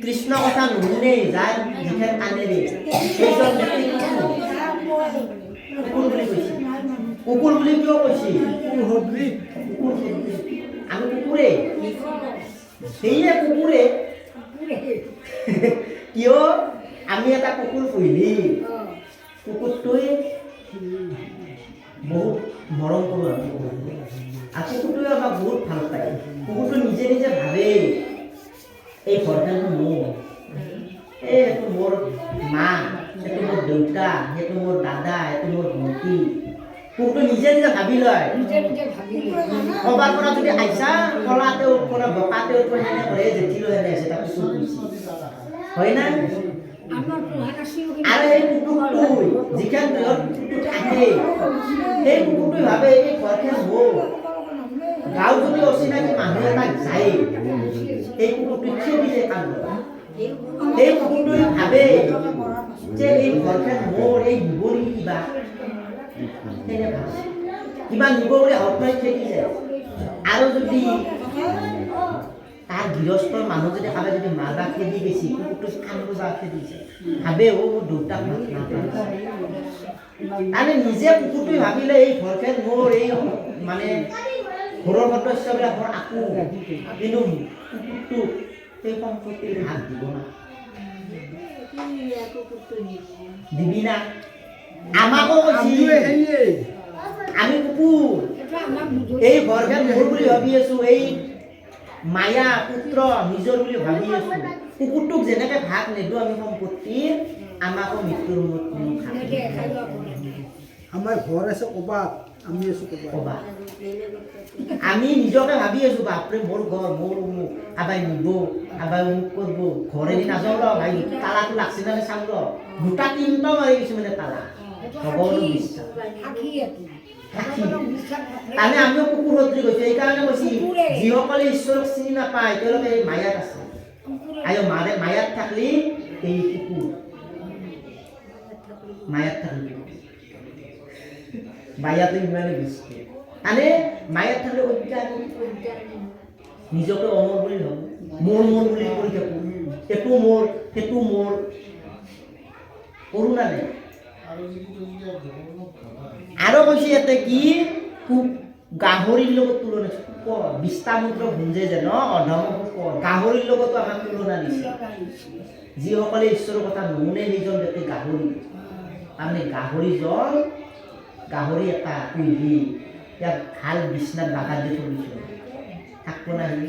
কৃষ্ণ কথা নুশুনে যাৰ যিখন কাণেৰে সেইজন ব্যক্তি কুকুৰ বুলি কৈছে। কুকুৰ বুলি কিয় কৈছে? আমি কুকুৰে সেয়ে কুকুৰে কিয় আমি এটা কুকুৰ পুহিলি কুকুৰটোৱে বহুত মৰম কৰোঁ আমি আৰু কুকুৰটোৱে আমাক বহুত ভাল পায়। কুকুৰটো নিজে নিজে ভাবে এই ঘৰখন মোৰ, এইটো মোৰ মা, সেইটো মোৰ দেউতা, সেইটো মোৰ দাদা, সেইটো মোৰ ভণ্টি। কুকুৰটো নিজে নিজে ভাবি লয়। ক'ৰবাৰ পৰা যদি আইছা কলাতে পৰা বকাতে উঠোঁ সেনে কৰে জেঠিলো সেনে আছে তাক কুকুৰ পুহিছে হয় না? আৰু এই কুকুৰটো যিখন গৃহত কুকুৰটো থাকে সেই কুকুৰটোৱে ভাবে এই ঘৰখন মোৰ। গাঁও যদি অচিনাকি মানুহ এটাক যায় এই কুকুৰটো খেদি যায় কাম কৰে। এই কুকুৰটোৱে ভাবে যে এই ঘৰখন মোৰ, এই নিব নেকি কিবা সেনে ভাবে কিবা নিব বুলি হঠাৎ খেদি যায়। আৰু যদি তাৰ গৃহস্থৰ মানুহ যদি কাৰোবাক যদি মাৰবা খেদি গৈছে কুকুৰটো কান্দ যা খেদিছে ভাবে অ' মোৰ দেউতাক মানে নিজে কুকুৰটোৱে ভাবিলে এই ঘৰখন মোৰ, এই মানে ঘৰৰ সদস্যবিলাক মোৰ আকো, কিন্তু কুকুৰটোক সেই সম্পত্তিৰ ভাগ দিব না, দিবি না? আমাকো কৈছি আমি কুকুৰ এই ঘৰখন মোৰ বুলি ভাবি আছো, এই মায়া পুত্ৰ নিজৰ বুলি ভাবি আছো। কুকুৰটোক যেনেকে ভাগ নিদিওঁ আমি সম্পত্তি আমাকো মৃত্যুৰ সময়ত কোনো ভাগ আমাৰ ঘৰ আছে ক'বাত, আমি আছো ক'বাত। আমি নিজকে ভাবি আছো বাপৰে মোৰ ঘৰ, মোৰ অমুক, আবাই নিব, আবাই অমুক কৰিব, ঘৰ এৰি নাযাওঁ ৰ ভাই, তালাটো লাগছে নে চাম ৰ, দুটা তিনিটা মাৰি গৈছে মানে তালা। ভগৱানৰ বিশ্বাস তাৰমানে আমিও কুকুৰ সদৃশ কৈছো। এইকাৰণে কৈছি যিসকলে ঈশ্বৰক চিনি নাপায় তেওঁলোকে এই মায়াত আছে। আৰু মায়াত থাকলি এই কুকুৰ মায়াত থাকলি মায়াটো ইমানে বেছি মানে মায়াত থাকলে অজ্ঞান নিজকে অমৰ বুলি ভাবো, মোৰ মোৰ বুলি কৰি থাকো, সেইটো মোৰ সেইটো মোৰ কৰোঁ না নাই? আৰু কৈছে ইয়াতে কি গাহৰিৰ লগত তুলনা, বিষ্টামুদ্ৰ ভুঞ্জে যেন অধম গাহৰিৰ লগতো আমাক তুলনা দিছে। যিসকলে ঈশ্বৰৰ কথা নুশুনে সেইজন ব্যক্তি গাহৰি। তাৰমানে গাহৰি এটা পুহি ইয়াক ভাল বিচনাত বাগান দি থৈছোঁ থাকিব নাহি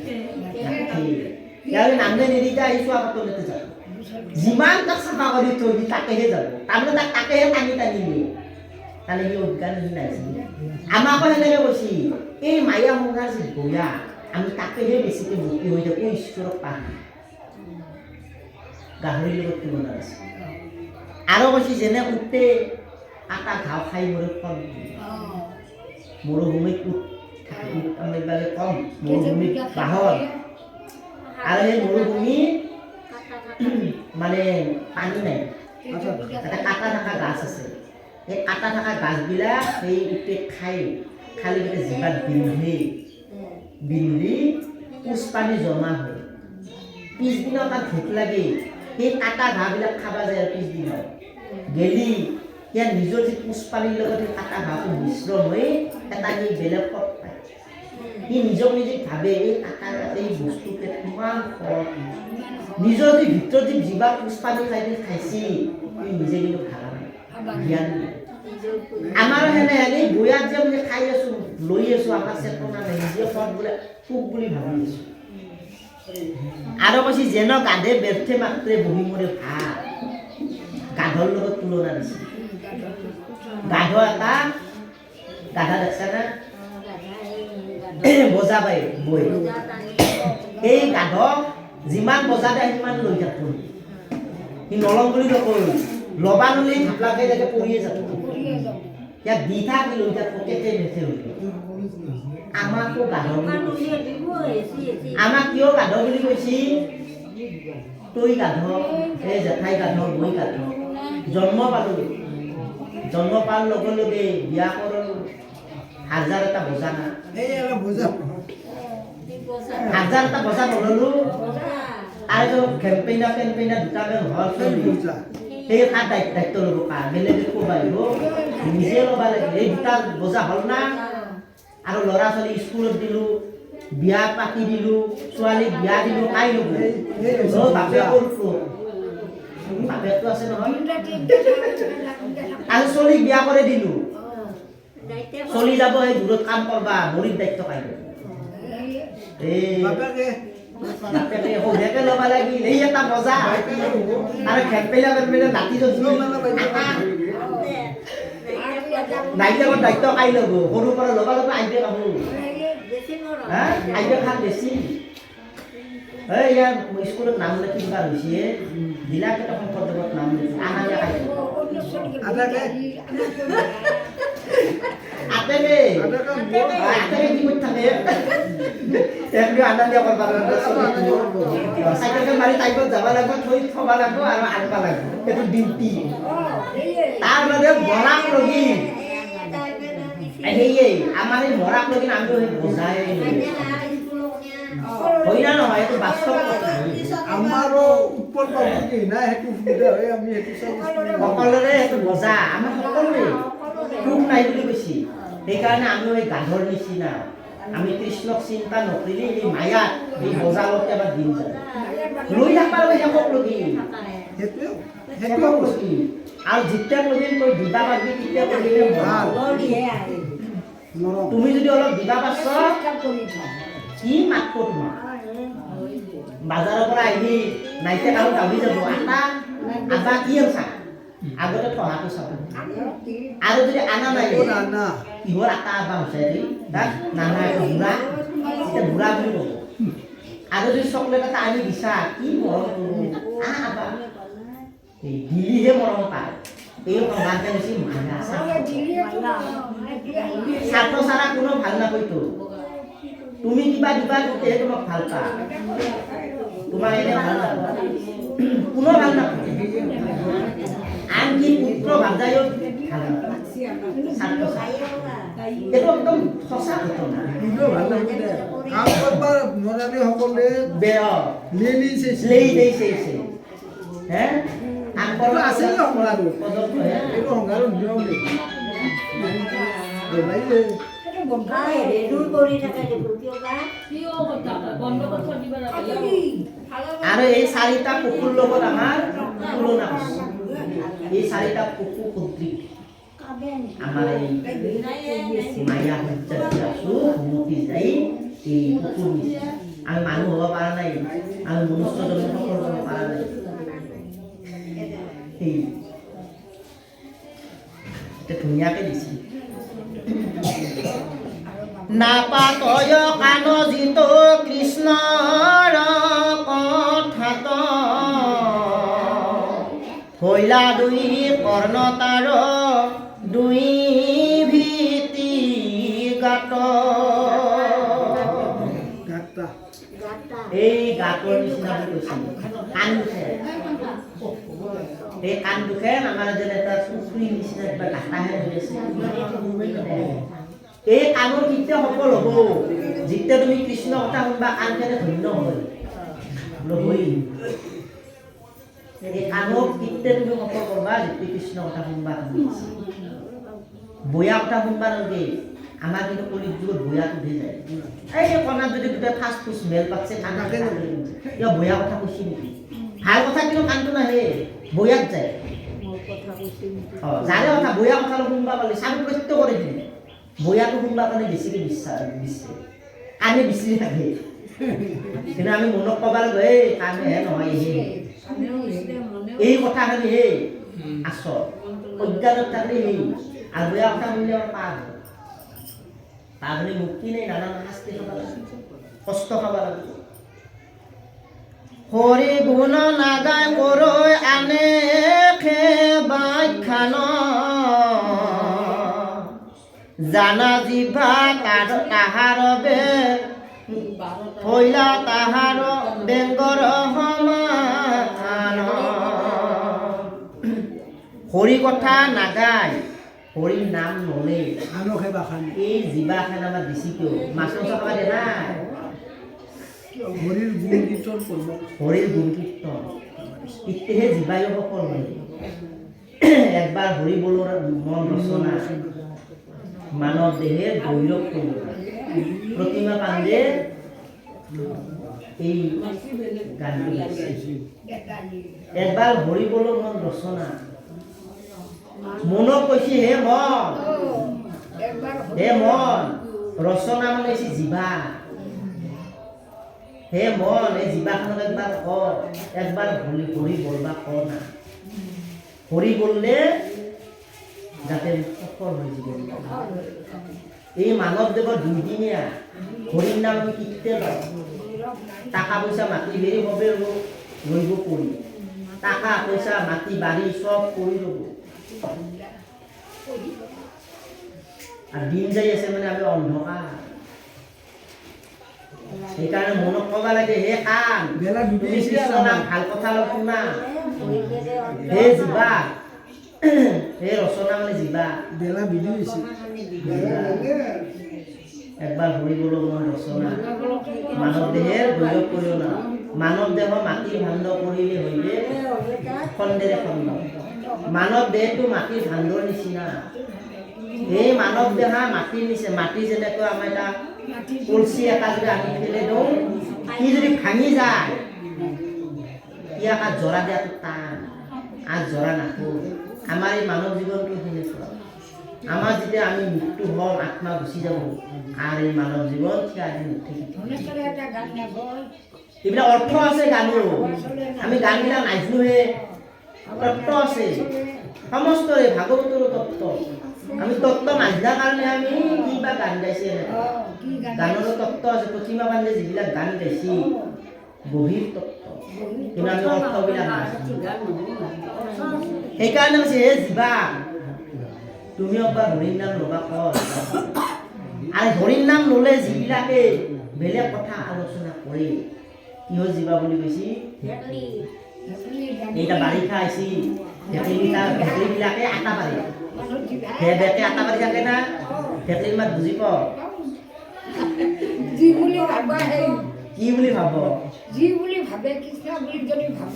ইয়াৰ নামে নিদিতে আহিছোঁ আগতে যাব, যিমান তাক চাফা কৰি থৈ দি তাকেহে যাব, তাৰমানে তাক তাকেহে টানি টানি নিয়ে। তাহলে সি অজ্ঞান নাইছিল। আমাকো সেনেকে কৈছি এই মায়া সংসাৰ যে বয়া আমি তাকেহে বেছিকৈ মুক্তি হৈ থাকোঁ, ঈশ্বৰক পাম। গাহৰিৰ লগত তুলনা আছে। আৰু কৈছি যেনে উঠে আটা ঘাঁহ খাই মৰে ফল, মৰুভূমিত আমি কম মৰুভূমিত বাহৰ, আৰু সেই মৰুভূমিত মানে পানী নাই, এটা কাটা থকা গাছ আছে। এই কাটা থকা গাছবিলাক সেই উঠে খালি গোটেই জিভাত বিন্ধি পুষ পানী জমা হয়। পিছদিনা তাত ভোক লাগে, সেই কাটা ঘাঁহবিলাক খাব যায়। আৰু পিছদিনা গেলি ইয়াৰ নিজৰ যি পুষ পানীৰ লগত সেই কাটা ঘাঁহটো মিশ্ৰণ হৈ এটা সেই বেলেগ পথ পায়। সি নিজক নিজে ভাবে এই কাটা এই বস্তুকে কিমান সৎ, নিজৰ যি ভিতৰত যি জিভা পুষ পানী খাইছি সি নিজে কিন্তু ভাবা নাই, জ্ঞান নাই। আমাৰ সেনে এই বয়াত যে আমি খাই আছো লৈ আছো আমাৰ চেতনা নাই, নিজে পথ বোলে সুখ বুলি ভাবি আছো। আৰু কৈছি যেন গাধে ব্যৰ্থে মাত্ৰে বহি মৰে ভাত, গাধৰ লগত তুলনা দিছে। গাধ এটা গাধা দেখছা না বজা বাই বৈ, এই গাধ যিমান বজা দিয়ে সিমান লৈ থাকো, সি নলম বুলি নকয়, লবা নলি ঢাপলা খাই থাকে পৰিয়ে যাব। ইয়াক দি থাক লৈ থাকো কেতে নেথে হৈ আমাকো গাধ বুলি কৈছে। আমাক কিয় গাধ বুলি কৈছি? তই গাধ, এই জেঠাই গাধ, মই গাধ। জন্ম পাল লগে লগে বিয়া কৰলো, হাজাৰ এটা বজা না, হাজাৰ এটা বজা নললো, আৰু কেম্পেইনাৰ দুটাকে ঘৰ সেই বুজা সেই কাৰ দায়িত্ব ল'ব কাৰ বেলেগে ক'ব আহিব নিজে ল'ব লাগে এই দুটা বজা হ'ল না আৰু ল'ৰা ছোৱালী স্কুলত দিলোঁ বিয়া পাতি দিলোঁ ছোৱালীক বিয়া দিলোঁ কাই ল'ব বাপেকৰটো বাপেকটো আছে নহয় আৰু ছোৱালীক বিয়া কৰি দিলোঁ চলি যাব সেই দূৰত কাম কৰবা ভৰিৰ দায়িত্ব কাই ল'ব বাপেকে বাপেকে সৌধেকে ল'ব লাগিল এই এটা বজা আৰু খেলপেলা নাতি নাইটাকৰ দায়িত্ব কাই ল'ব সৰুৰ পৰা ল'ব আইবে কামো আইবে খান বেছি এই ইয়াৰ স্কুলত নাম লিখিবা হৈছে জিলাকেইটা শংকৰদেৱত নাম লিখি আনালে কাই আটাকে আটেকে কি কৰি থাকে এমনি আনন্দ কৰবা চাইকেল মাৰি টাইমত যাব লাগিব থৈ থ'ব লাগিব আৰু আনিব লাগিব এইটো ডিউটি তাৰ মানে মৰাক লগি সেয়ে আমাৰ এই মৰাক লগি আমি সেই বুজাই হয় না নহয় এইটো বাস্তৱ কথা আমাৰো ওপৰ পাব কি নাই সেইটো সুবিধা হয় আমি সেইটো সকলোৰে সেইটো বজা আমাৰ সকলোৰে সুখ নাই বুলি কৈছে সেইকাৰণে আমি এই গাধৰ নিচিনা আমি কৃষ্ণক চিন্তা নকৰিলে এই মায়াত এই বজাৰতে আমাৰ দিন যায় লৈ থাকবা লাগে শেষক লগি শেষক লগি আৰু যেতিয়া লগি তই দিবা পাবি তেতিয়া কৰিলে ভাল তুমি যদি অলপ দিবা পাছ কি মাতব তোমাৰ বাজাৰৰ পৰা আহি নাইতে কাৰো দাবি যাব আটা কি আছা আগতে থহাটো চাব আৰু যদি আনা নাই কিহৰ আটা আবা হৈছে তাক নানা বুঢ়া এতিয়া বুঢ়া বুলি ক'ব আৰু যদি চকলেট এটা আনি দিছা কি মৰম কৰোঁ আবা দিলিহে মৰম পায় এই সমাজে বেছি মায়া স্বাৰ্থ চাৰা কোনো ভাল নাপায়তো তুমি কিবা দিবা তেতিয়াহে তোমাক ভাল পা তোমাক এনে ভাল নাপা কোনো ভাল নাপায় আনকি পুত্ৰ ভাজায়ো ভাল নাপায় স্বাৰ্থ চাৰা এইটো একদম সঁচা ঘটনা ভাল লাগে কাম কৰবাৰ মৰালি সকলে বেয়া লেই দিছে হে আনকল আছে সংঘাৰো এইটো সংঘাৰো নিয়ম আৰু এই চাৰিটা কুকুৰ লগত আমাৰ তুলনা কৰিছে এই চাৰিটা কুকুৰ সদৃশ আমাৰ এই মায়া সজ্জা ঘুমতি যাই এই কুকুৰ নিচিনা আমি মানুহ হ'ব পৰা নাই আমি মনুষ্য জন্ম সফল হ'ব পৰা নাই ধুনীয়াকে দিছে নাপাতয় কাণ যিটো কৃষ্ণৰ কথাত হৈলা দুই কৰ্ণ তাৰ দুই ভীতি গাত এই গাঁতৰ নিচিনা বুলি কৈছিল কাণ দুখে এই কাণ দুখে আমাৰ যেন এটা পুখুৰীৰ নিচিনা কিবা গাঁতাহে হৈ আছে এই কাণৰ কেতিয়া সফল হ'ব যেতিয়া তুমি কৃষ্ণ কথা শুনবা কাণখনে ধন্য হয় নহৈ এই কাণক কেতিয়া তুমি সফল কৰবা যেতিয়া কৃষ্ণ কথা শুনবা বয়া কথা শুনবা নালাগে আমাৰ কিন্তু কলিৰ যুগত বয়াটো ধৰি যায় এই কণাত যদি দুটা ফাষ্ট ফুড স্মেল পাচ্ছে কাণকে কিয় বয়া কথা কৈছে নেকি ভাল কথা কিন্তু কাণটো নাহে বয়াত যায় যাৰে কথা বয়া কথা শুনবা পালে চাবি প্ৰত্য কৰি দিলে বয়াটো শুনবা কাৰণে বেছিকৈ বিশ্বাস কাণে বিচাৰি থাকে কিন্তু আমি মনক ক'ব লাগিব এই কাণেহে নহয় এই কথাখিনি সেই আচল অজ্ঞানত থাকিলে সেই আৰু বয়া কথা শুনিলে আমাৰ পাৰ হয় তাৰ মানে মুক্তি নাই নানান শাস্তি খাব লাগে কষ্ট খাব লাগে হৰি গুণ নাগাই কৰৈ আনে বাখ্যান জানা জিভা তাহাৰ বে হৈলা তাহাৰ বেংগৰ সমান হৰি কথা নাগায় হৰি নাম নলে আনকহে বাখানি এই জিভাখন আমাৰ বেছি কিয় মাছ মাংস খাব দিয়ে নাই হৰিৰ গুণ কীৰ্তন কৰিব হৰিৰ গুণ কীৰ্তন ইত্যাহে জীৱায়ু সফল হয় একবাৰ হৰি বলৰ মন ৰচনা মানৱ দেহে গৌৰৱ কৰিব প্ৰতিমা পাণ্ডে এই গানটো গাইছে একবাৰ হৰি বলৰ মন ৰচনা মনক কৈছে হে মন ৰচনা মানে হৈছে জিভা হে মন এই জিভাখনক একবাৰ হৰি বলবা ক না হৰি বললে যাতে সফল হৈ জীৱন এই মানৱ দেৱৰ দুদিনীয়া হৰিৰ নাম আমি কিতে লওঁ টাকা পইচা মাটি বেৰি সবে ৰৈব কৰি টাকা পইচা মাটি বাৰী চব কৰি ল'ব আৰু দিন যাই আছে মানে আমি অন্ধকাৰ সেইকাৰণে মনক ক'ব লাগে হে কাণ বেলা তুমি কৃষ্ণ নাম ভাল কথা অলপ শুনা হে জিভা হে ৰচনা মানে জিভা বেলা বিধি হৈছে একবাৰ হৰি বলৰ মন ৰচনা মানৱ দেহেৰ গৌৰৱ কৰিও না মানৱ দেহ মাটিৰ ভাণ্ড কৰিলে হইবে খণ্ডেৰে খণ্ড মানৱ দেহটো মাটিৰ ভাণ্ডৰ নিচিনা এই মানৱ দেহা মাটিৰ নিচিনা মাটি যেনেকৈ আমাৰ এটা কলচি এটা যদি আমি ফেলে দিওঁ সি যদি ভাঙি যায় ইয়াক আৰু জৰা দিয়াটো টান আৰু জৰা নাকো আমাৰ এই মানৱ জীৱনটো সেনেকুৱা আমাৰ যেতিয়া আমি মৃত্যু হ'ম আত্মা গুচি যাব আৰু এই মানৱ জীৱন থিয় দি নুঠি এইবিলাক অৰ্থ আছে গানৰ আমি গানবিলাক নাজানোহে তত্ত্ব আছে সমস্তৰে ভাগৱতৰো তত্ত্ব আমি তত্ত্ব নাজানাৰ কাৰণে আমি কিবা গান গাইছে গানৰো তত্ত্ব আছে প্ৰতিমা পাণ্ডে যিবিলাক গান গাইছে গভীৰ তত্ত্ব কিন্তু আমি অৰ্থবিলাক সেইকাৰণে কৈছে হে জীৱা তুমি একবাৰ হৰিৰ নাম ল'বা কয় আৰু হৰিৰ নাম ল'লে যিবিলাকে বেলেগ কথা আলোচনা কৰে কিহৰ জীৱা বুলি কৈছে এইটা বাৰিষা আহিছে ভেটেলিবিলাকে আটা পাৰি বেতে আটা পাৰি থাকে না ভেটেলিৰ মাত বুজি পাওঁ কি বুলি ভাব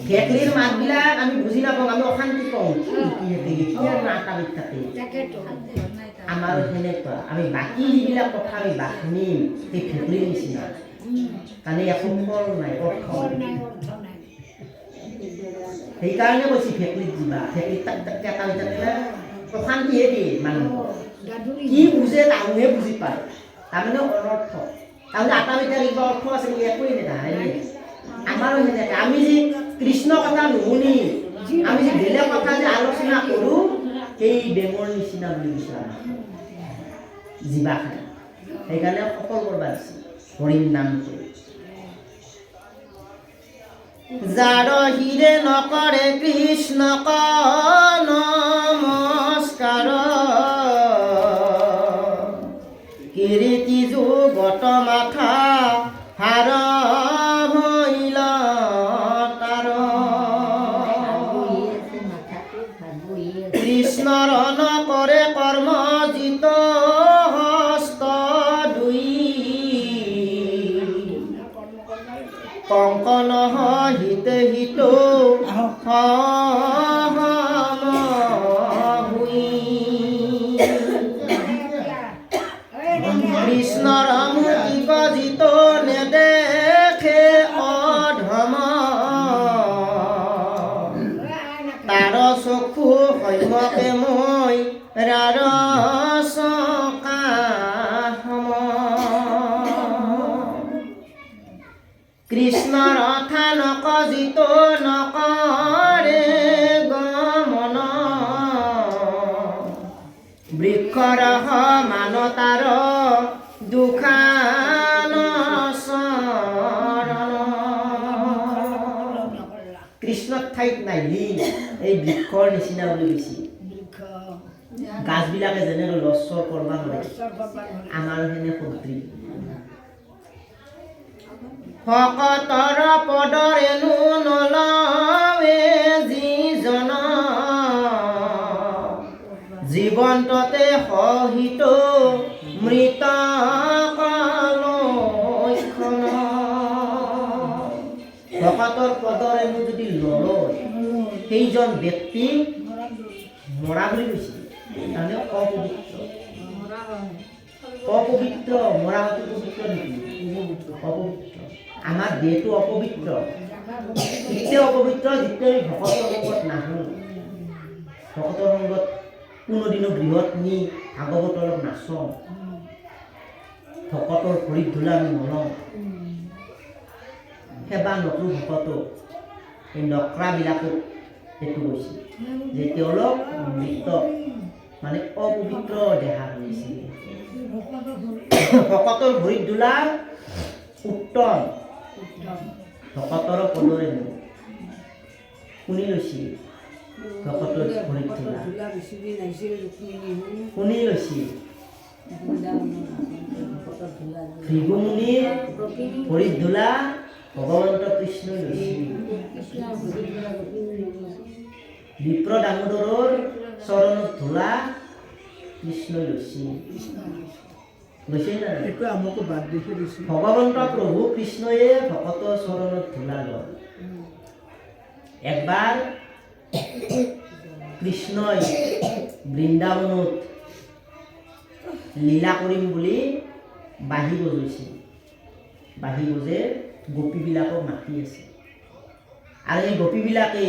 ভেটেলিৰ মাতবিলাক আমি বুজি নাপাওঁ আমি অশান্তি পাওঁ আটা পাৰি থাকে আমাৰ সেনেকুৱা আমি বাকী যিবিলাক কথা আমি বাখিনিম সেই ভেটেলিৰ নিচিনা কাৰণে একো ফল নাই অৰ্থ সেইকাৰণে কৈছে ভেটেলিত যিবা ভেটেলিত তাক এটা হৈ থাকে না অশান্তিহে দিয়ে মানুহক কি বুজে তাহুহে বুজি পায় তাৰমানে অনৰ্থ তাৰমানে আটা পিঠা কিবা অৰ্থ আছে নেকি একোৱেই নাই আমাৰো সেনেকৈ আমি যে কৃষ্ণ কথা নুশুনি আমি যে বেলেগ কথা যে আলোচনা কৰোঁ সেই বেমৰ নিচিনা বুলি কৈছে জিভাখানে সেইকাৰণে সফল কৰিব দিছে হৰিৰ নামটো যাৰ হিৰে নকৰে কৃষ্ণ নমস্কাৰ কীৰ্তি যুগত মাথা হাৰ ভৈল তাৰ কৃষ্ণৰ নকৰে কৰ্ম জিত হস্ত দুই কংকন হিতে হিত কৃষ্ণৰ মুক্তি গজিত নেদেখে অধম তাৰ চকু সৈমকে মই ৰাৰস কৃষ্ণৰ থান কজিত নকৰে গমন বৃক্ষৰ সমান তাৰ দুখান চৰণ কৃষ্ণৰ ঠাইত নাহিলি এই বৃক্ষৰ নিচিনা বুলি কৈছে গাছবিলাকে যেনেকৈ লচ্চৰ কৰিব নোৱাৰে আমাৰ সেনে সদৃ ভকতৰ পদৰেনো নলৱে যিজন জীৱন্ততে সহিত মৃত কলক্ষণ নলয় সেইজন ব্যক্তি মৰা বুলি কৈছিল তাৰমানে অপবিত্ৰ অপবিত্ৰ মৰা হয়তো পবিত্ৰ নেকি অপবিত্ৰ আমাৰ দেহটো অপবিত্ৰ যেতিয়া অপবিত্ৰ যেতিয়া আমি ভকতৰ লগত নাহোঁ ভকতৰ সংগত কোনোদিনো গৃহত নি ভাগৱতৰ লগত নাচোঁ ভকতৰ ভৰিত ধূলা আমি নলওঁ সেৱা নকৰোঁ ভকতক এই নকৰাবিলাকক সেইটো কৈছিল যে তেওঁলোক মৃত মানে অপবিত্ৰ দেহা হৈছিল ভকতৰ ভৰিত ধূলা উত্তম ভকতৰ পদৰে মোক শুনি লৈছিল ভকতৰ ভৰিত ধূলা শুনি লৈছিল ভৃগুমুনিৰ ভৰিত ধূলা ভগৱন্ত কৃষ্ণই লৈছিল বিপ্ৰ দামোদৰৰ চৰণত ধূলা কৃষ্ণই লৈছিল লৈছিল না এইটো আমাকো বাদ দেখি দিছিল ভগৱন্ত প্ৰভু কৃষ্ণয়ে ভকতৰ চৰণত ধূলা লয় একবাৰ কৃষ্ণই বৃন্দাবনত লীলা কৰিম বুলি বাঁহী বজাইছিল বাঁহী বজে গোপীবিলাকক মাতি আছে আৰু এই গোপীবিলাকে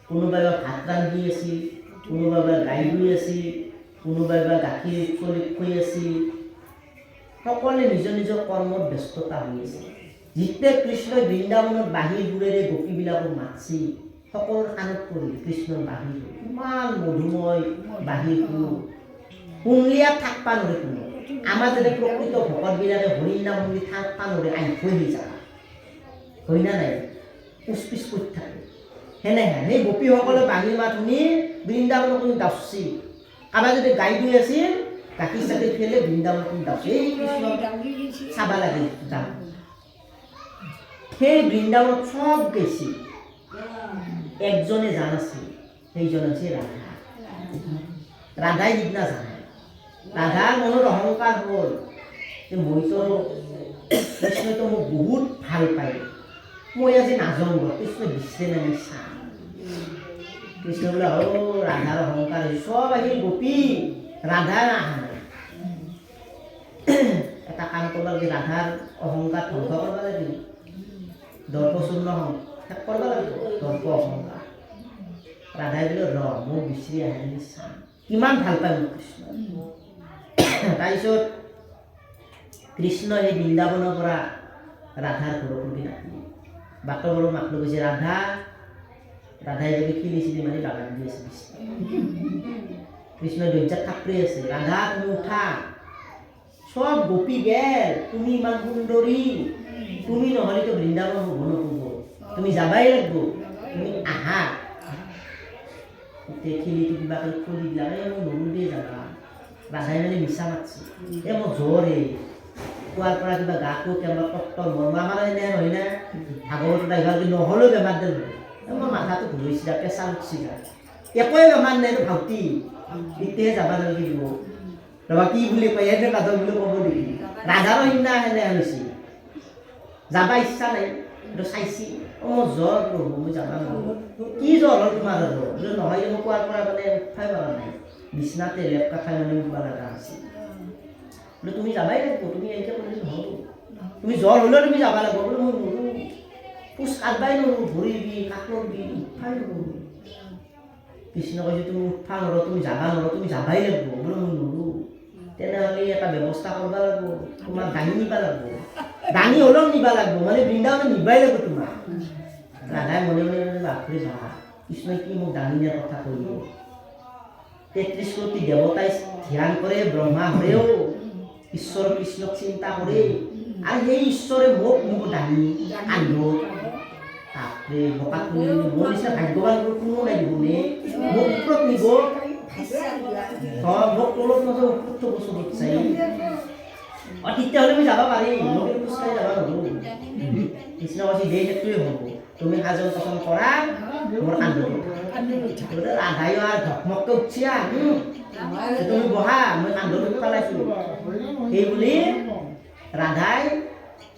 কোনোবাই বা ভাত ৰান্ধি আছিল কোনোবাই বা গাই ধুই আছিল কোনোবাই বা গাখীৰ চলি খুৱাই আছিল সকলোৱে নিজৰ নিজৰ কৰ্মত ব্যস্ততা হৈ আছিল যেতিয়া কৃষ্ণই বৃন্দাবনত বাঁহীৰ সুৰেৰে গোপীবিলাকক মাতছি সকলোৰ কাণত পৰিল কৃষ্ণৰ বাঁহীৰ সুৰ ইমান মধুময় বাঁহীৰ সুৰ শুনলিয়াত থাকবা নোৱাৰে কোনো আমাৰ যেনে প্ৰকৃত ভকতবিলাকে হৰিৰ নাম শুনি থাকবা নোৱাৰে আহি থৈ দি যাবা হয় না নাই পুচ পিচ কৰি থাকে সেনেহেন সেই গোপীসকলে বাঁহীৰ মাত শুনি বৃন্দাবনত কোনো দাউচি কাৰোবাৰ যদি গাই ধুই আছিল গাখীৰ চাখীৰ ফেলে বৃন্দাবনত কোনো দাউচি এই কৃষ্ণ চাবা লাগে যাম সেই বৃন্দাবনত চব গেছি একজনে জান আছিল সেইজন হৈছে ৰাধা ৰাধাই সিদিনা জানে ৰাধাৰ মনত অহংকাৰ হ'ল যে মইতো কৃষ্ণইতো মোক বহুত ভাল পায় মই আজি নাযাওঁ কৃষ্ণ দিছে নে আমি চাম কৃষ্ণ বোলে ৰাধাৰ অহংকাৰ হৈছে চব আহিল গোপী ৰাধা আহা নাই এটা কাম কৰিব লাগে ৰাধাৰ অহংকাৰ ধ্বংস কৰিব লাগিব দৰ্পশূন্য শেষ কৰিব লাগিব দৰ্প অহংকাৰ ৰাধাই বোলে মোক বিচাৰি আহে চাম কিমান ভাল পায় মোক কৃষ্ণ তাৰপিছত কৃষ্ণ সেই বৃন্দাবনৰ পৰা ৰাধাৰ ঘৰলৈ নাহিল বাটৰ ঘৰৰ মাক লৈ গৈছে ৰাধাই যদি খেলিছিলি মানে বাগান দি আছে কৃষ্ণই দৰ্জাত থাপৰি আছে ৰাধা তুমি উঠা চব গোপী গেল তুমি ইমান সুন্দৰী তুমি নহ'লেতো বৃন্দাবন হ'ব নক'ব তুমি যাবাই লাগিব তুমি আহা খেলিটো কিবা কৰি খুলি দিলা মই নৰু দিয়ে যাবা ৰাধাই মানে মিছা মাতছি মই জ্বৰে কোৱাৰ পৰা কিবা গাটো কেম্বা কষ্ট মৰ্ম আমাৰ এনে হয় না ভাগৱত ড্ৰাইভাৰ নহ'লেও বেমাৰ দিল মই মাথাটো ঘূৰিছিলা পেচা উঠিছিলা একোৱে বেমাৰ নাই ভাৱটি এতিয়াহে যাব লাগিব ৰবা কি বুলি কয় এনে ৰাধা বুলি ক'ব নেকি ৰাধাৰো সিদিনা সেনে হৈছে যাবা ইচ্ছা নাই কিন্তু চাইছি মই জ্বৰ প্ৰভু মই যাবা নোৱাৰোঁ কি জ্বৰ হ'ল তোমাৰ আৰু বোলে নহয় মই কোৱাৰ পৰা মানে উঠাই পৰা নাই বিচনাতে লেপকা খাই মানে উঠিব লগা হৈছে বোলে তুমি যাবাই লাগিব তুমি এনেকৈ কৰিলে নহ'ব তুমি জ্বৰ হ'লেও তুমি যাব লাগিব বোলে মই নোৱাৰোঁ খোজ কাঢ়বাই নোৱাৰোঁ ভৰি বিষ কাকৰ বিষ উঠাই নোৱাৰোঁ কৃষ্ণ কৈছে তুমি উঠা নোৱাৰো তুমি যাবা নোৱাৰো তুমি যাবাই লাগিব বোলে মই নোৱাৰোঁ তেনেহ'লে এটা ব্যৱস্থা কৰিব লাগিব তোমাক দাঙি নিব লাগিব দাঙি হ'লেও নিব লাগিব মানে বৃন্দাবন নিবাই লাগিব তোমাক ৰাধাই মনে মনে বাপৰে বাপ কৃষ্ণই কি মোক দাঙি নিয়াৰ কথা কৰিব 33 কোটি দেৱতাই ধ্যান কৰে ব্ৰহ্মা হৰেও ঈশ্বৰ কৃষ্ণক চিন্তা কৰে আৰু সেই ঈশ্বৰে মোক দাঙি আনিব বাপৰে বকাত মোৰ নিচিনা ভাগ্যৱান কোনো নাই দিবনে মোক ওপৰত নিব মোক তলত নথব ওপৰত বস্তু চাই তেতিয়াহ'লে আমি যাব পাৰিম মই কিন্তু খোজকাঢ়ি যাব নোৱাৰোঁ কৃষ্ণ কৈছে দেই সেইটোৱে হ'ব তুমি সাজন পচন্দ কৰা মোৰ কান্দটো ৰাধাই আৰু ধকমককৈ উঠছি তুমি বহা মই কান্দটো পেলাইছোঁ সেই বুলি ৰাধাই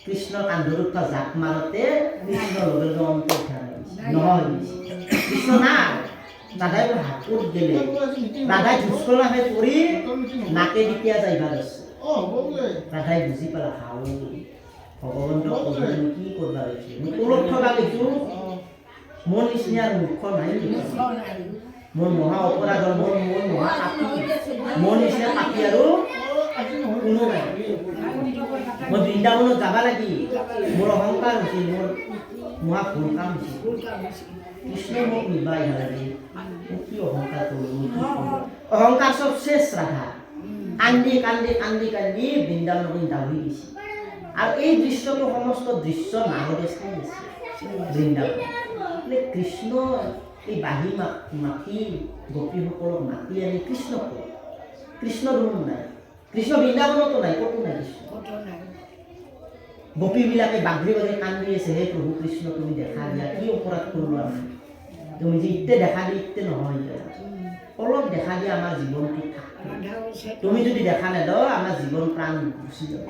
কৃষ্ণৰ কান্ধৰ উঠা জাপ মাৰোঁতে কৃষ্ণৰ লগে লগে অন্তৰ্ধান নহয় কৃষ্ণ নাই দাদাই মোৰ হাতত গেলে দাদাই ধুস্কলা হৈ পৰি নাকে দিতিয়া যাইবা আছে দাদাই বুজি পালা হাও ভগৱন্তক ক'বলৈ কি কৰবা লৈছে মই তলত থকা লৈছোঁ মোৰ নিচিনা মুখখন নাই মোৰ মহা অপৰাধৰ মোৰ মহা পাপী মোৰ নিচিনা পাপী আৰু কোনো নাই মই বৃন্দাবনত যাব লাগি মোৰ অহংকাৰ হৈছিল মোৰ মহা ভুল কাম হৈছিল কৃষ্ণ মোক নিবাই নালাগে মোক কি অহংকাৰ কৰোঁ অহংকাৰ চব শেষ ৰাধা কান্দি কান্দি কান্দি কান্দি বৃন্দাবনত দাবি দিছে আৰু এই দৃশ্যটো সমস্ত দৃশ্য নাৰদে চাই আছে বৃন্দাবন কৃষ্ণ এই বাঁহী মাতি গোপীসকলক মাতি আনি কৃষ্ণক কৃষ্ণ ধুন নাই কৃষ্ণ বৃন্দাবনতো নাই ক'তো নাই কৃষ্ণ গোপীবিলাকে বাগৰি বাগৰি কান্দি আছে হে প্ৰভু কৃষ্ণ তুমি দেখা দিয়া কি অপৰাধ কৰিলোঁ আমি তুমি যে ইতে দেখা দি ইতে নহয় অলপ দেখা দিয়া আমাৰ জীৱনটো তুমি যদি দেখা নেদাও আমাৰ জীৱন প্ৰাণ গুচি যাব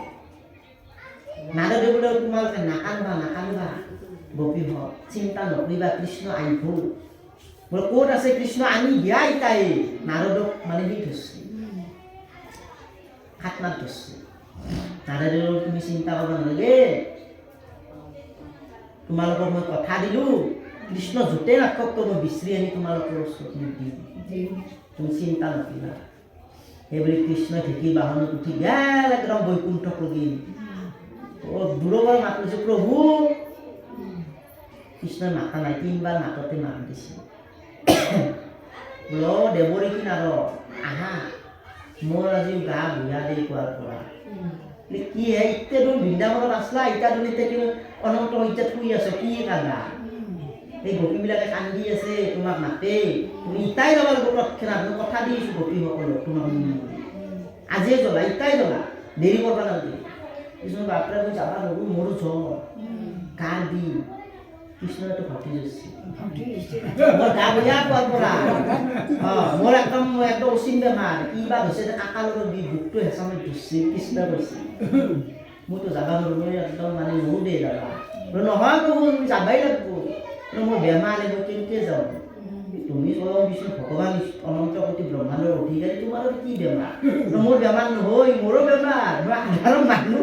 নাৰদে বোলে তোমালোকে নাকান্দবা গোপীহঁত চিন্তা নকৰিবা কৃষ্ণ আহিব বোলে ক'ত আছে কৃষ্ণ আনি দিয়া ইতাই নাৰদক মানে দি ধৰছে খাতনাত ধৰছে নাৰদে তুমি চিন্তা কৰিব নালাগে তোমালোকক মই কথা দিলোঁ কৃষ্ণ য'তে নাথাকক মই বিচাৰি আনি তোমালোকৰ ওচৰত দিম তুমি চিন্তা নকৰিবা সেইবুলি কৃষ্ণই ঢেঁকী বাহনত উঠি গেল একদম বৈকুণ্ঠক লগি দূৰৰ পৰা মাত লৈছে প্ৰভু কৃষ্ণই মাতা নাই তিনিবাৰ মাততে মাত দিছে বোলো দেৱৰী কি নাৰ আহা মোৰ আজি গা বুঢ়া দেই কোৱাৰ পৰা কি হে ইত্যে তুমি বৃন্দাবনত আছলা ইতা তুমি এতিয়া অনন্ত এতিয়া শুই আছ কি কান্দা এই গোপীবিলাকে কান্দি আছে তোমাক মাতে তুমি ইটাই যাব লাগিব তৎক্ষণাত মই কথা দি আছোঁ গোপীসকলক তোমাক আজিয়ে জ্বলা ইটাই জ্বলা দেৰি কৰিব নালাগে কৃষ্ণ বাপৰে মই যাবা নোৱাৰোঁ মোৰো জ্বৰ গা দি কৃষ্ণটো ভৰ্তি গৈছে মোৰ গা বেয়া কোৱাৰ পৰা মোৰ একদম অচিন বেমাৰ কি বা হৈছে যে কাকালৰ বিষ বুকটো হেঁচামে ধৰিছে কৃষ্ণ কৈছে মইতো যাবা নোৱাৰোঁ মই একদম মানে নোৱাৰোঁ দেই যাবা নহয় প্ৰভু তুমি যাবাই লাগিব মোৰ বেমাৰ মই কেনেকৈ যাওঁ তুমি স্বয়ং বিষ্ণু ভগৱান অনন্ত কোটি ব্ৰহ্মাণ্ডৰ অধিকাৰী তোমাৰ কি বেমাৰ মোৰ বেমাৰ নহয় মোৰো বেমাৰ মই সাধাৰণ মানুহ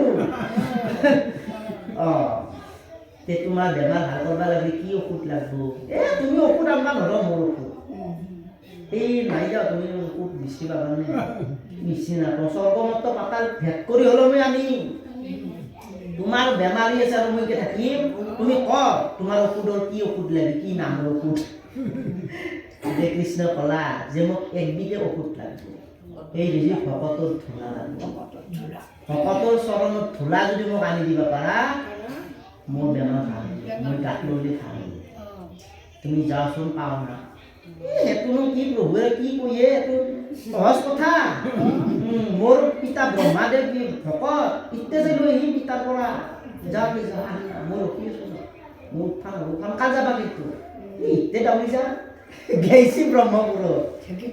তে তোমাৰ বেমাৰ ভাল কৰিব লাগিলে কি ঔষধ লাগিব তুমি ঔষধ আনবা নোৱাৰা মোৰ ঔষধ এই নাই যাওঁ তুমি ঔষধ বিচাৰি পাবা নে বিচাৰি নাপাওঁ স্বৰ্গমত্ত পাতাল ভেদ কৰি হ'লেও মই আনিম তোমাৰ বেমাৰী আছে আৰু মই থাকিম তুমি তোমাৰ ঔষধৰ কি ঔষধ লাগে কি নামৰ ঔষধ যে কৃষ্ণ ক'লা যে মোক একবিধে ঔষধ লাগিব এই যদি ভকতৰ ধূলা লাগিব ভকতৰ চৰণত ধূলা যদি মোক আনি দিব পাৰা মোৰ বেমাৰ ভাল মই গাত ল'লে ভাল তুমি যাওঁচোন পাওঁ না সেইটোনো কি প্ৰভুৱে কি কৈয়ে এইটো সহজ কথা মোৰ পিতা ব্ৰহ্মাদেৱ ভকত ইতে যে লৈ আহি পিতাৰ পৰা যা মই ৰখি আছোঁ মোৰ সোনকাল যাবা কিন্তু ইতে দাউৰি যা গৈছে ব্ৰহ্মপুৰত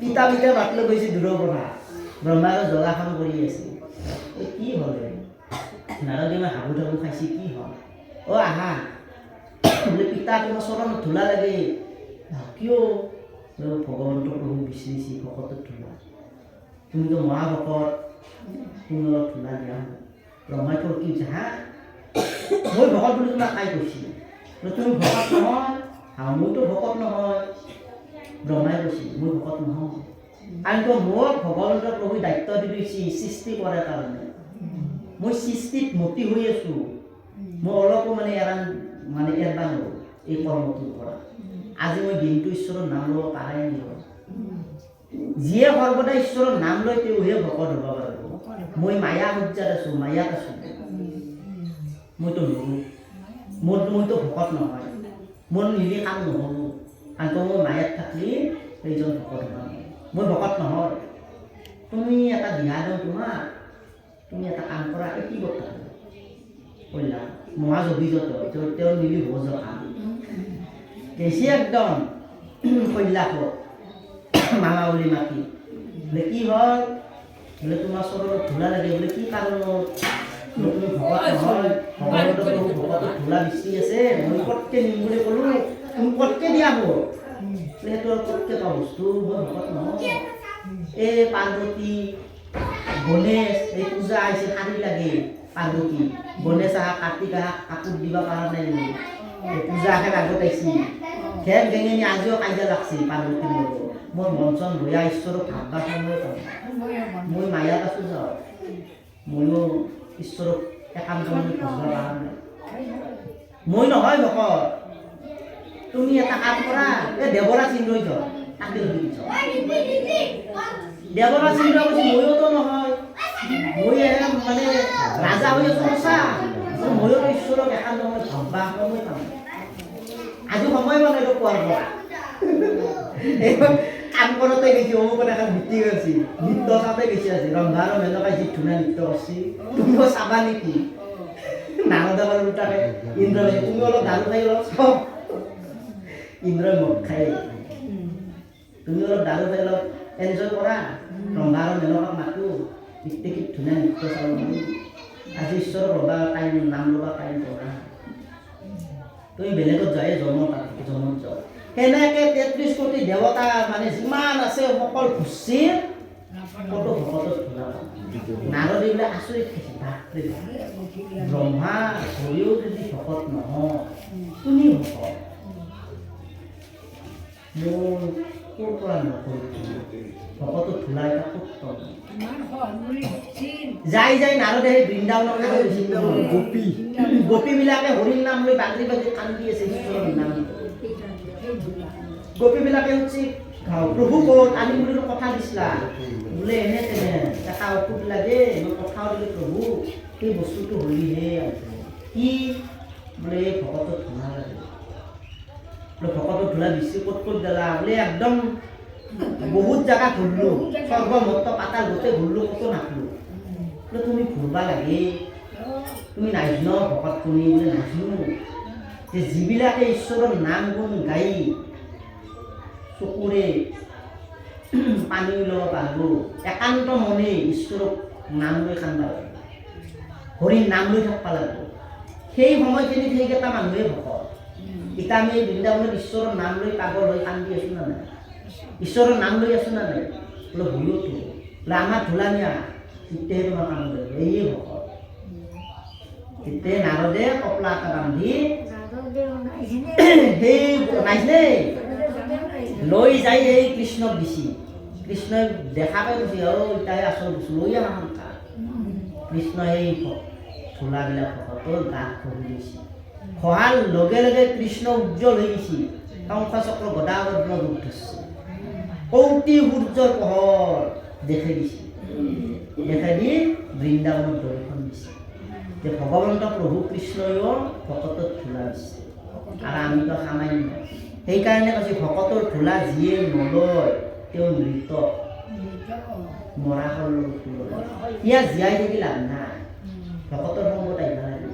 পিতা বাট লৈ গৈছে দূৰৰ পৰা ব্ৰহ্মাই জলাখন কৰি আছে কি হ'লে নাৰদে মই হাবু ধাবু খাইছে কি হ'ল আহা বোলে পিতা তোমাৰ চৰণত ধূলা লাগে কিয় ভগৱন্ত প্ৰভু বিচাৰিছে ভকতত ধূলা তুমিতো মহাভকত তুমি অলপ ধূলা দিয়া ব্ৰহ্মাই তোৰ কি হৈছে হা মই ভকত বুলি তোমাক কাই কৈছিলোঁ তুমি ভকত নহয় মইতো ভকত নহয় ব্ৰহ্মাই কৈছিল মই ভকত নহয় কাৰণ কিয় মোক ভগৱন্ত প্ৰভুই দায়িত্ব দি দিছে সৃষ্টি কৰাৰ কাৰণে মই সৃষ্টিত মতি হৈ আছোঁ মই অলপো এৰবা নোৱাৰোঁ এই কৰ্মটোৰ পৰা আজি মই দিনটো ঈশ্বৰৰ নাম ল'ব পাৰাই নহয় যিয়ে সৰ্বদা ঈশ্বৰৰ নাম লয় তেওঁহে ভকত হ'ব পাৰিব মই মায়া সজ্জাত আছোঁ মায়াত আছোঁ মইতো নোৱাৰোঁ মইতো ভকত নহয় মোৰ নিজে কাম নহ'ব কাৰণ মই মায়াত থাকিলে সেইজন ভকত হ'ব মই ভকত নহয় তুমি এটা দিহা দিওঁ তোমাক তুমি এটা কাম কৰা এই কি কথা কল্যাণ মহাজ অভিযত তেওঁৰ মিলি ভোজ কাম বেছি একদম কল্যাণত মামা বুলি মাতি বোলে কি হ'ল বোলে তোমাৰ চৰণত ধূলা লাগে বোলে কি কাৰণত তুমি ভকত নহয় ভগৱন্ত প্ৰভু ভকতত ধূলা বিচাৰি আছে মই পটকৈ নিম বুলি ক'লোঁ তুমি ক'তকে দিয়া হ'ব সেইটো ক'তকে পোৱা বস্তু মই ভকত নহয় এই পাৰ্বতী গণেশ এই পূজা আহিছে শাৰী লাগে পাৰ্বতী গণেশ আহা কাৰ্তিক আহা কাপোৰ দিব পৰা নাই পূজা আহে আগত আহিছে ঘেৰ গেঙেনি আজিও কাজিয়া লাগছে পাৰ্বতী মোৰ মন চন ভয়া ঈশ্বৰক ভাববা সময় পাওঁ মই মায়াত আছোঁ যাওঁ ময়ো ঈশ্বৰক একান্ত ভজবা পৰা নাই মই নহয় ভকত তুমি এটা কাম কৰা এই দেৱৰাজ ইন্দ্ৰই থ তাকে ধৰি দিছ দেৱৰাজ ইন্দ্ৰ কৈছে ময়োতো নহয় মই মানে ৰাজা হৈ আছো সঁচা ময়ো ঈশ্বৰক একান্ত ভাববা সময় পাওঁ আজি সময় পোৱা নাই কোৱাৰ পৰা কাম কৰোঁতে গেছি অমুকত এখন মিটিং আছে নৃত্য চাওঁতে গেছি আছে ৰন্ধা আৰু মেনকাই যি ধুনীয়া নৃত্য কৰিছে তুমিও চাবা নেকি নাৰদা বাৰু দুটাকে ইন্দ্ৰ তুমি অলপ দাৰু খাই অলপ চাওঁ ইন্দ্ৰই মদ খাই তুমি অলপ দাৰু খাই অলপ এনজয় কৰা ৰন্ধা আৰু মেনকাক মাতো কি ধুনীয়া নৃত্য চাব আজি ঈশ্বৰক ৰ'বা টাইম নাম ল'বা টাইম কৰা তুমি বেলেগত যায় জন্মত যাওঁ সেনেকে ৩৩ কোটি দেৱতা মানে যিমান আছে সকল ঘুচি কত ভকতত ধূলা নাৰদী বোলে আচৰিত খাইছে বাপৰে ব্ৰহ্মা হৈও যদি ভকত নহয় তুমি ভকত মোৰ ক'ৰ পৰা নকৰিব ভকতত ধূলা এটা উত্তম যাই নাৰদে সেই বৃন্দাবনলৈ গোপীবিলাকে হৰিৰ নাম লৈ বাগৰি বাগৰি কান্দি আছে ঈশ্বৰৰ নাম গোপীবিলাকে হচ্ছে প্ৰভু ক'ত আনিম বুলি কথা দিছিলা বোলে এনে তেনে এটা ঔষধ লাগে মই কথাও দিলোঁ প্ৰভু সেই বস্তুটো হ'লিহে কি বোলে ভকতত ধূলা লাগে বোলে ভকতত ধূলা বেছি ক'ত গেলা বোলে একদম বহুত জাগা ঘূৰিলোঁ স্বৰ্গমত্ত পাতাল গোটেই ঘূৰিলোঁ ক'তো নাপালোঁ বোলে তুমি ঘূৰবা লাগে তুমি নাজানো ভকত শুনি বোলে নাজানো যে যিবিলাকে ঈশ্বৰৰ নাম গুণ গাই চকুৰে পানী ল'ব পাৰিব একান্ত মনে ঈশ্বৰক নাম লৈ কান্দবা লাগিব হৰিৰ নাম লৈ থাকিব লাগিব সেই সময়খিনিত সেইকেইটা মানুহে ভকত এতিয়া আমি বৃন্দাবনত ঈশ্বৰৰ নাম লৈ পাগল হৈ কান্দি আছোঁ না নাই ঈশ্বৰৰ নাম লৈ আছোঁ না নাই বোলে ভুলতো বোলে আমাৰ ধূলানীয়া তেতিয়াহে তোমাৰ কাম কৰিব এইয়ে ভকত তেতিয়া নাৰদে কপলা এটা বান্ধি সেই নাইছিলে লৈ যাই এই কৃষ্ণক দিছি কৃষ্ণই দেখা পাই কৈছে অ ইটাই আচল বস্তু লৈ আহা সংসাৰ কৃষ্ণ এই ধূলাবিলাক ভকতৰ গাত ঘঁহি দিছে খহাৰ লগে লগে কৃষ্ণ উজ্জ্বল হৈ গৈছে শংখচক্ৰ গদাপদ্ম ৰূপ ধৰিছে কৌটি সূৰ্যৰ পোহৰ দেখাই দিছে দেখাই দি বৃন্দাবনত দৰ্শন দিছে যে ভগৱন্ত প্ৰভু কৃষ্ণইও ভকতত ধূলা দিছে আৰু আমিতো সামান্য সেইকাৰণে কৈছে ভকতৰ ধূলা যিয়ে নলয় তেওঁ মৃত মৰা হ'ল ইয়াত জীয়াই থাকি লাভ নাই ভকতৰ সংগত আহিব লাগিব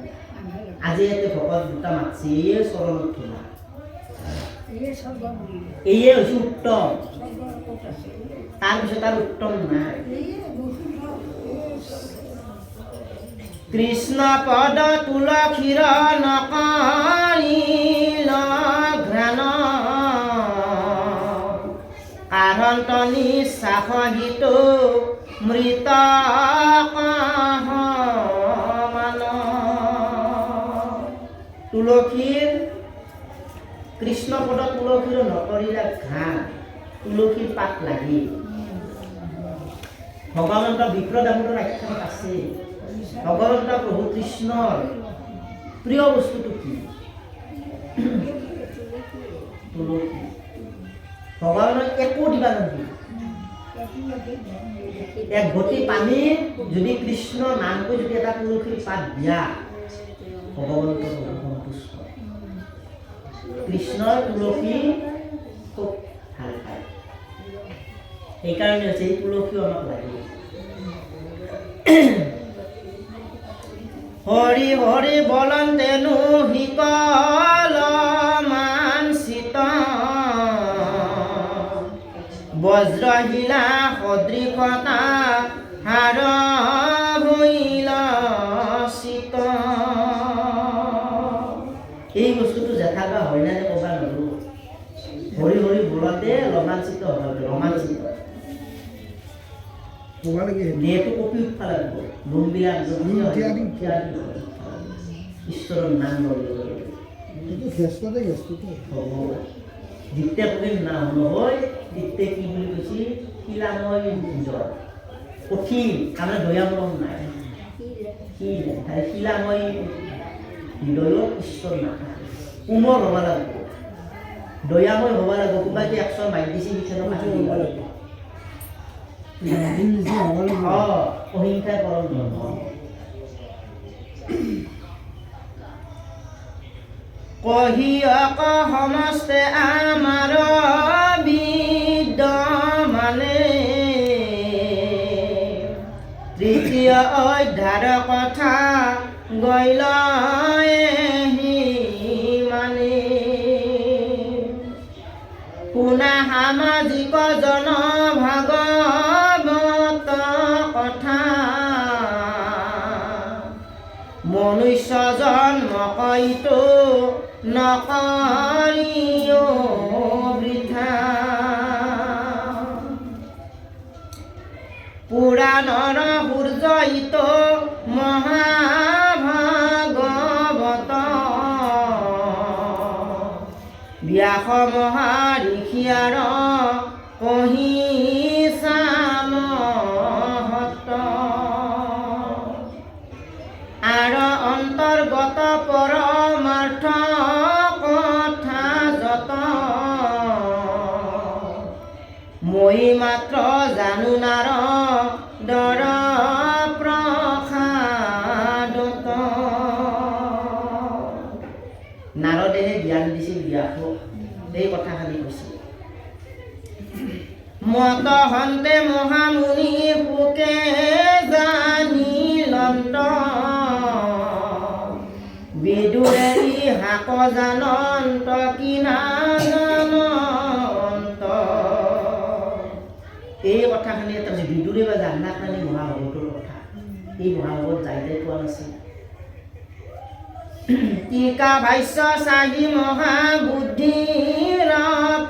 আজি ইয়াতে ভকত দুটা মাতছে এয়ে চৰণত ধূলা এয়ে হৈছে উত্তম তাৰপিছত আৰু উত্তম নাই কৃষ্ণ পদ তুলসীৰ নকৰিল ঘ্ৰাণ কাৰণ তনি চাহিত মৃত মান তুলসীৰ কৃষ্ণ পদ তুলসীৰ নকৰিলে ঘাঁ তুলসীৰ পাত লাগি ভগৱন্ত বিপ্ৰ দামোদৰ আখ্যানত আছে ভগৱন্ত প্ৰভু কৃষ্ণৰ প্ৰিয় বস্তুটো কি তুলসী ভগৱানক একো দিবা নিদিয়ে এক ঘটি পানী যদি কৃষ্ণ নামকৈ যদি এটা তুলসীৰ পাত দিয়া ভগৱন্ত সন্তুষ্ট কৃষ্ণৰ তুলসী খুব ভাল পায় সেইকাৰণে হৈছে এই তুলসীও আমাক লাগে হৰি হৰি বলন্তেনো হিকল মানসিত বজ্ৰশিলা সদৃশতা হাৰ ভৈল চিত এই বস্তুটো জেঠাবা হয় না ক'বা নোৱাৰো হৰি হৰি বোলাতে ৰোমাঞ্চিত হ'ব ৰোমাঞ্চিত ক'ব লাগে দেহটো কঁপি উঠিব লাগিব নোমবিলাক ঈশ্বৰৰ নাম ল'ব সেইটো গেছটোতে গেছটোতে হ'ব যেতিয়া তুমি নাম নহয় তেতিয়া কি বুলি কৈছে শিলাময় নিজৰ কঠিন তাৰমানে দয়ামৰম নাই শিলাময় হৃদয়ত ঈশ্বৰ নাথাকে কোমল হ'ব লাগিব দয়াময় হ'ব লাগিব কোনোবাই একশৰ মাৰি দিছে বিচনাত মাৰি দিব লাগিব অহিংসাই পৰম ধৰ্ম কহিয়ক সমস্তে আমাৰ বিদ্যমানে তৃতীয় অধ্যায়ৰ কথা গৈল মানে শুনা সামাজিক জন ভাগৱত কথা মনুষ্য জন্ম কইতো নকৰিও বৃথা পুৰাণৰ সূৰ্যিত মহাভাগৱত ব্যাস মহাঋষিয়াৰ পঢ়ি চামহত আৰু অন্তৰ্গত পৰমাৰ্থ কথা যত মই মাত্ৰ জানো নাৰ দৰ প্ৰসাদত নাৰদেহে জ্ঞান দিছিল ব্যাসক এই কথাখানি কৈছিল মত হন্তে মহামুনি সুকে জানি লন্ত বিদুৰেৰি হাক জানন্ত কি নাজানন্ত এই কথাখিনি এটা বিদুৰে বা জানাক নানি মহাভাগৱতৰ কথা এই মহাভাগৱত যাইতে পোৱা নাছিল টিকা ভাষ্য চাহি মহাবুদ্ধিৰ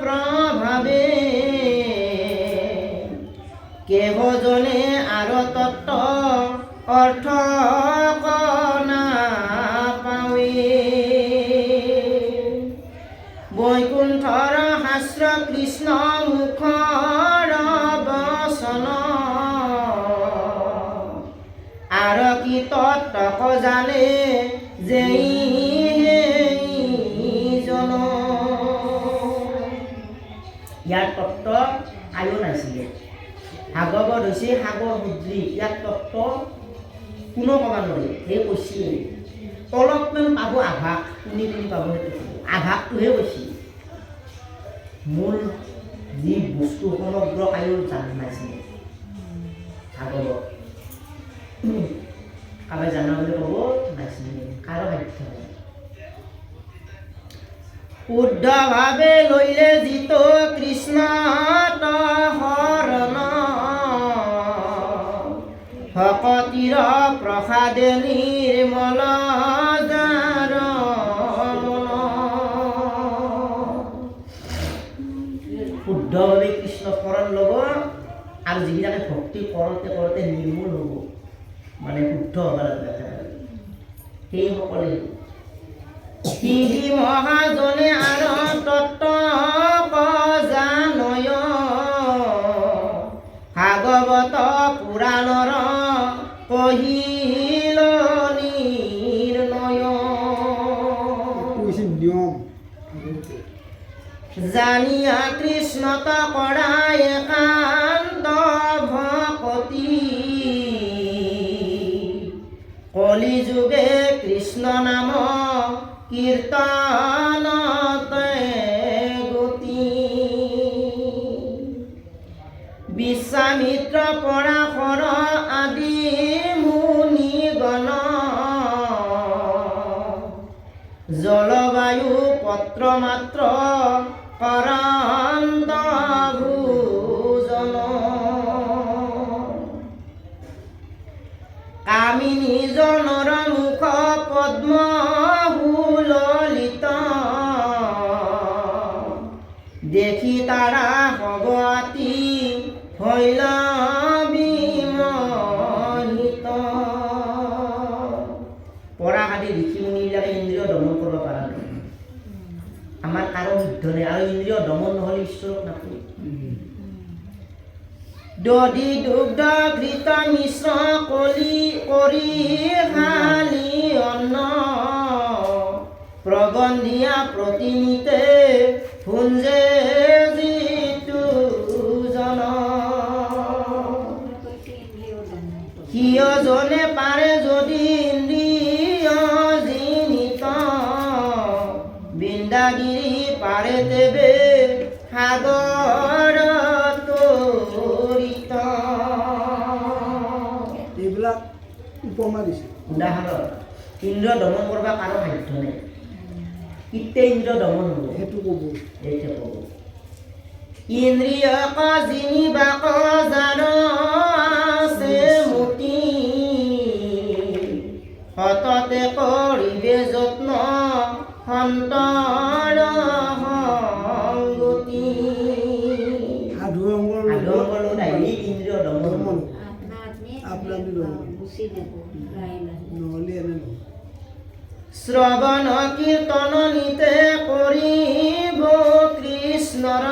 প্ৰভাৱে কেহজনে আৰু তত্ত্ব অৰ্থ নাপাৱে বৈকুণ্ঠৰ শাস্ত্ৰ কৃষ্ণ মুখৰ বচন আৰু কি তত্ত্ব জানে যেই জন ইয়াৰ তত্ত্ব আয়ো নাছিলে ভাগৱত হৈছে সাগৰ মুদ্ৰিক ইয়াৰ তত্ত্ব কোনো ক'ব নোৱাৰে সেই কৈছে অলপমান পাব আভাস কোনে পাব সেইটো আভাসটোহে কৈছে মূল যি বস্তু সমগ্ৰ কায়ো জান নাছিলে ভাগৱত কাৰোবাই জানা বুলি ক'ব নাছিলে কাৰো সাধ্য শুদ্ধভাৱে লৈলে যিটো কৃষ্ণ শৰণ ভকতিৰ প্ৰসাদে নিৰ্মল যাৰ মন শুদ্ধভাৱে কৃষ্ণ শৰণ ল'ব আৰু যিবিলাকে ভক্তি কৰোঁতে কৰোঁতে নিৰ্মল হ'ব মানে শুদ্ধ হ'ব লাগে সেইসকলে মহাজনে আৰু তত্ত্ব জানয় ভাগৱত পুৰাণৰ কহিল নিৰ্ণয় জানিয়া কৃষ্ণত কৰা একান্ত ভকতি কলি যুগে কৃষ্ণ নাম কীৰ্তনতে গতি বিশ্বামিত্ৰ পৰাশৰ আদি মুনিগণ জলবায়ু পত্ৰ মাত্ৰ কৰান্ত ভোজন কামিনী জনৰ মুখ পদ্ম ললিত দেখি তাৰা ভগৱতী হইল বিমোহিত। পৰাশাদি ঋষি মুনিবিলাকে ইন্দ্ৰিয় দমন কৰিব পৰা নাই। আমাৰ কাৰো সিদ্ধ নাই, আৰু ইন্দ্ৰিয় দমন নহ'লে ঈশ্বৰক নাপায়। দধি দুগ্ধ ঘৃত মিশ্ৰ কৰি খালি অন্ন, প্ৰবন্ধিয়া প্ৰতিনিতে ভুঞ্জে যিটো জন। সিয়জনে পাৰে যদি ইন্দ্ৰিয় জিনিত, বৃন্দাগিৰি পাৰে তেবে সাগৰ তৰিত। এইবিলাক উপমা দিছে। উদাহৰণ, ইন্দ্ৰ দমন কৰিব কাৰো সাধ্য নাই। কিতে ইন্দ্ৰ দমন হ'ব সেইটো ক'ব। এইটো ক'ব। ইন্দ্ৰিয় জিনিবাক জান আছে মতি, সততে কৰিবে যত্ন সন্তৰ সংগতি। সাধু অংগৰ ইন্দ্ৰিয় দমন দমন আপনাৰ নহ'লে এনে নহয়। শ্ৰৱণ কীৰ্তন নিতে কৰিব কৃষ্ণৰ,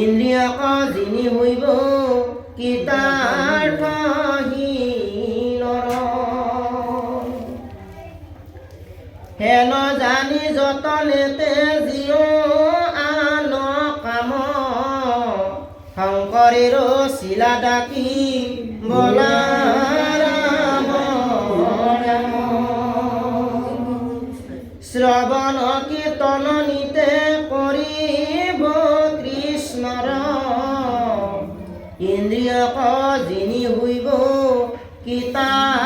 ইন্দ্ৰিয়ক জিনি হইব কৃতাৰ্থহীনৰ। হেন জানি যতনেতে জিও আন কাম, শংকৰেৰ শিলা ডাকি বলা ৰাম ৰাম। শ্ৰৱণ কীৰ্তন নিতে কৰিব কৃষ্ণৰ, ইন্দ্ৰিয়ক জিনি হইব কৃতাৰ্থহীনৰ।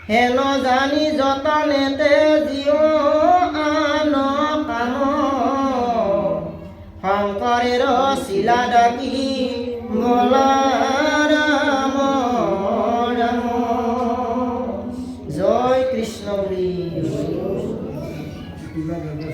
হেন জানি যতনেতে জিও আন কাম, শংকৰেৰ শিলা ডাকি বলা